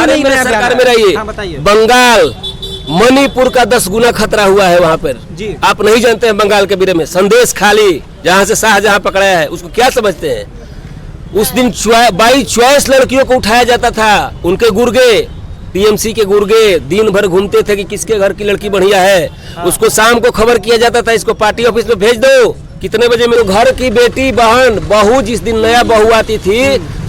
क्यों नहीं नया सरकार में रहिए। हाँ, बताइए। बंगाल मणिपुर का 10 गुना खतरा हुआ है वहाँ पर जी। आप नहीं जानते हैं बंगाल के बारे में। संदेश खाली जहाँ से शाहजहां पकड़ाया है उसको क्या समझते हैं? उस दिन 22 लड़कियों को उठाया जाता था, उनके गुर्गे टीएमसी के गुर्गे दिन भर घूमते थे कि किसके घर की लड़की बढ़िया है। हाँ। उसको शाम को खबर किया जाता था इसको पार्टी ऑफिस में भेज दो। कितने बजे में घर की बेटी बहन बहू जिस दिन नया बहू आती थी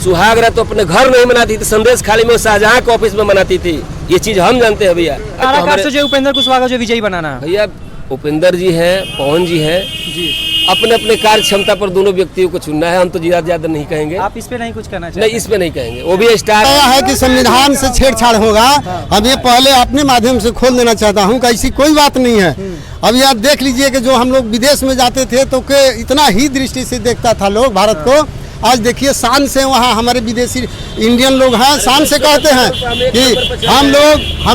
सुहागरा तो अपने घर नहीं मनाती थी, संदेश खाली में शाहजहां के ऑफिस में मनाती थी। ये चीज हम जानते हैं भैया। काराकाट से जो उपेंद्र कुशवाहा जो विजयी बनाना है भैया उपेंद्र जी है, पवन जी है, जी, अपने अपने कार्य क्षमता पर दोनों व्यक्तियों को चुनना है। हम तो ज्यादा नहीं कहेंगे। आप इस पे नहीं कुछ कहना नहीं, चाहते? इस पे नहीं कहेंगे। वो भी स्टार है कि संविधान से छेड़छाड़ होगा। अब ये पहले अपने माध्यम से खोल देना चाहता हूँ कि ऐसी कोई बात नहीं है। अब आप देख लीजिए कि जो हम लोग विदेश में जाते थे तो के इतना ही दृष्टि से देखता था लोग भारत को। आज देखिए शान से वहाँ हमारे विदेशी इंडियन लोग हैं, शान से कहते हैं कि हम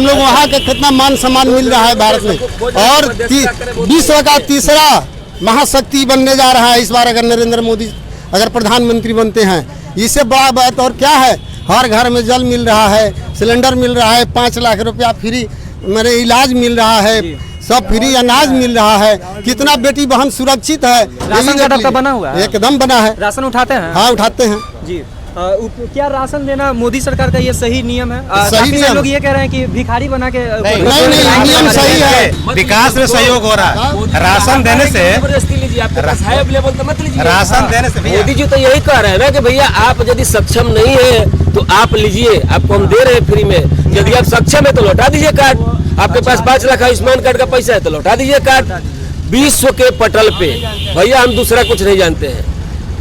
लोग वहाँ का कितना मान सम्मान मिल रहा है भारत में। और विश्व का तीसरा महाशक्ति बनने जा रहा है इस बार अगर नरेंद्र मोदी अगर प्रधानमंत्री बनते हैं। इससे बड़ा बात और क्या है? हर घर में जल मिल रहा है, सिलेंडर मिल रहा है, 5 लाख रुपया फ्री मेरे इलाज मिल रहा है, सब फ्री अनाज मिल रहा है। कितना बेटी बहन सुरक्षित है। राशन कार्ड आपका बना हुआ है? एकदम बना है। राशन उठाते हैं? हाँ उठाते हैं जी। क्या राशन देना मोदी सरकार का ये सही नियम है? सही नियम। लोग ये कह रहे हैं कि भिखारी बना के नहीं, नियम सही है। विकास में सहयोग हो रहा है। राशन देने से राशन देने से मोदी जी तो यही कह रहे हैं ना कि भैया आप यदि सक्षम नहीं है तो आप लीजिए, आपको हम दे रहे हैं फ्री में। यदि आप सक्षम है तो लौटा दीजिए कार्ड। आपके पास 5 लाख आयुष्मान कार्ड का पैसा है तो लौटा दीजिए कार्ड। विश्व के पटल पे भैया हम दूसरा कुछ नहीं जानते हैं।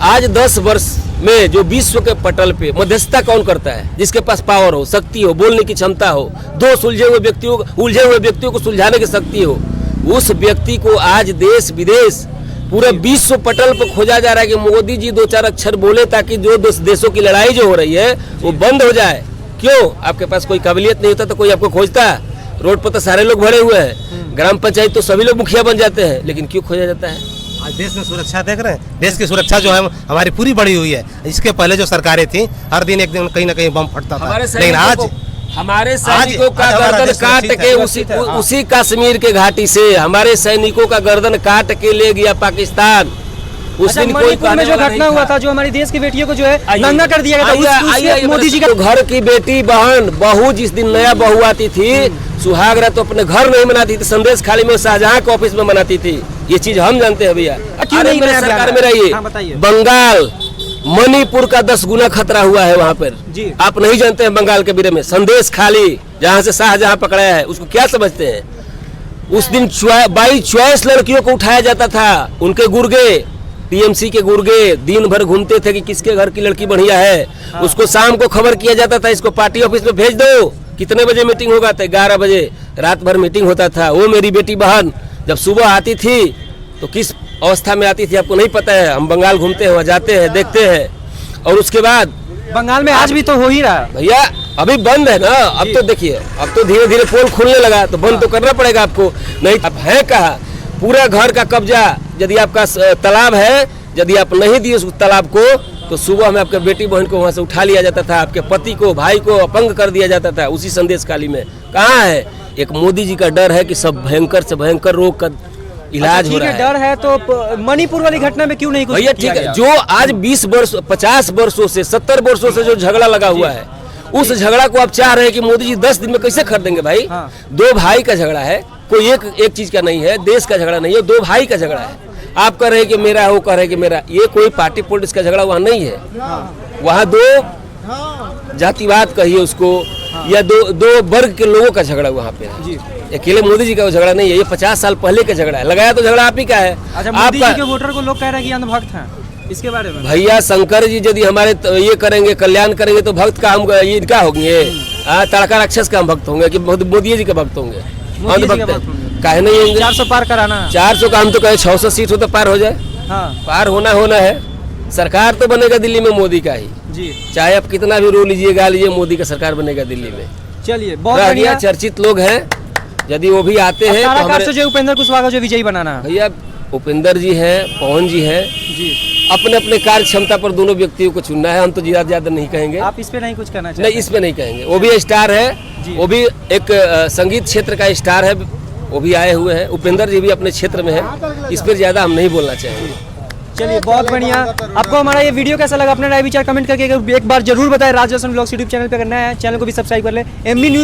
आज 10 वर्ष में जो विश्व के पटल पे मध्यस्थता कौन करता है? जिसके पास पावर हो, शक्ति हो, बोलने की क्षमता हो, दो उलझे हुए व्यक्तियों को सुलझाने की शक्ति हो, उस व्यक्ति को आज देश विदेश पूरे विश्व पटल पर खोजा जा रहा है कि मोदी जी 2-4 अक्षर बोले ताकि जो देशों की लड़ाई जो हो रही है वो बंद हो जाए। क्यों? आपके पास कोई काबिलियत नहीं होता तो कोई आपको खोजता? रोड पर तो सारे लोग भरे हुए हैं, ग्राम पंचायत तो सभी लोग मुखिया बन जाते हैं, लेकिन क्यों खोजा जाता है? आज देश में सुरक्षा देख रहे हैं। देश की सुरक्षा जो है हमारी पूरी बढ़ी हुई है। इसके पहले जो सरकारें थी हर दिन एक दिन कहीं ना कहीं बम फटता था, लेकिन आज हमारे सैनिकों का गर्दन काट के उसी कश्मीर के घाटी से हमारे सैनिकों का गर्दन काट के ले गया पाकिस्तान। उस दिन कोई में जो घटना हुआ था जो हमारी देश की बेटियों को जो है नंगा कर दिया गया था, मोदी जी का घर की बेटी बहन बहू जिस दिन नया बहू आती थी सुहागरा तो अपने घर नहीं मनाती थी, संदेश खाली में शाहजहां के ऑफिस में मनाती थी। ये चीज हम जानते हैं भैया। क्यों नहीं नया सरकार में रहिए। हाँ, बताइए। बंगाल मणिपुर का 10 गुना खतरा हुआ है वहाँ पर जी। आप नहीं जानते हैं बंगाल के बारे में। संदेश खाली जहाँ से शाहजहां पकड़ाया है उसको क्या समझते हैं? उस दिन 22 लड़कियों को उठाया जाता था, उनके गुर्गे टीएमसी के गुर्गे दिन भर घूमते थे कि किसके घर की लड़की बढ़िया है। हाँ। उसको शाम को खबर किया जाता था इसको पार्टी ऑफिस में भेज दो। कितने बजे मीटिंग होगा? 11 बजे रात भर मीटिंग होता था। वो मेरी बेटी बहन जब सुबह आती थी तो किस अवस्था में आती थी आपको नहीं पता है। हम बंगाल घूमते हैं, जाते हैं, देखते हैं। और उसके बाद बंगाल में आज भी तो हो ही रहा है भैया। अभी बंद है ना, अब तो देखिए अब तो धीरे धीरे पोल खुलने लगा तो बंद तो करना पड़ेगा आपको। नहीं अब है कहा पूरा घर का कब्जा। यदि आपका तालाब है, यदि आप नहीं दिए उस तालाब को तो सुबह में आपके बेटी बहन को वहाँ से उठा लिया जाता था, आपके पति को भाई को अपंग कर दिया जाता था उसी संदेश खाली में। कहाँ है? एक मोदी जी का डर है कि सब भयंकर से भयंकर रोग का इलाज हो रहा है। डर है तो मणिपुर वाली घटना में क्यों नहीं कुछ भैया? ठीक है, जो आज 20 वर्ष 50 वर्षों से 70 वर्षों से जो झगड़ा लगा हुआ है उस झगड़ा को आप चाह रहे हैं कि मोदी जी 10 दिन में कैसे कर देंगे भाई? हाँ। 2 भाई का झगड़ा है, कोई एक चीज का नहीं है, देश का झगड़ा नहीं है, 2 भाई का झगड़ा है। आप कह रहे हैं कि मेरा है, वो कह रहे हैं कि मेरा। ये कोई पार्टी पॉलिटिक्स का झगड़ा वहाँ नहीं है। वहाँ 2 जातिवाद कहिए उसको या दो वर्ग के लोगों का झगड़ा वहाँ पे है। अकेले मोदी जी का झगड़ा नहीं है। ये 50 साल पहले का झगड़ा है। लगाया तो झगड़ा आप ही का है। अच्छा, मोदी जी के वोटर को लोग कह रहे हैं कि अंधभक्त हैं, इसके बारे में भैया शंकर जी यदि हमारे ये करेंगे कल्याण करेंगे तो भक्त का हम ये क्या होंगे? तड़का राक्षस का हम भक्त होंगे कि मोदी जी के भक्त होंगे? काहे नहीं होंगे? 400 पार कराना। 400 का हम तो कहे 600 सीट हो तो पार हो जाए। हाँ। पार होना है। सरकार तो बनेगा दिल्ली में मोदी का ही जी, चाहे आप कितना भी रो लीजिए गा लीजिए, मोदी का सरकार बनेगा दिल्ली में। चलिए बहुत बढ़िया। चर्चित लोग हैं, यदि वो भी आते हैं तो हमारे जो उपेंद्र कुशवाहा जो विजयी बनाना है भैया। उपेंद्र जी है, पवन जी है, जी, अपने अपने कार्य क्षमता पर दोनों व्यक्तियों को चुनना है। हम तो ज्यादा नहीं कहेंगे। आप इस पे नहीं कुछ कहना चाहते? नहीं, इस पे नहीं कहेंगे। वो भी स्टार है, वो भी एक संगीत क्षेत्र का स्टार है, वो भी आए हुए हैं। उपेंद्र जी भी अपने क्षेत्र में है, इस पर ज्यादा हम नहीं बोलना चाहेंगे। चलिए, बहुत बढ़िया। आपको हमारा ये वीडियो कैसा लगा? अपना राय विचार कमेंट करके एक बार जरूर बताएं। राज रोशन व्लॉग्स यूट्यूब चैनल पे करना है, चैनल को भी सब्सक्राइब कर ले। MB news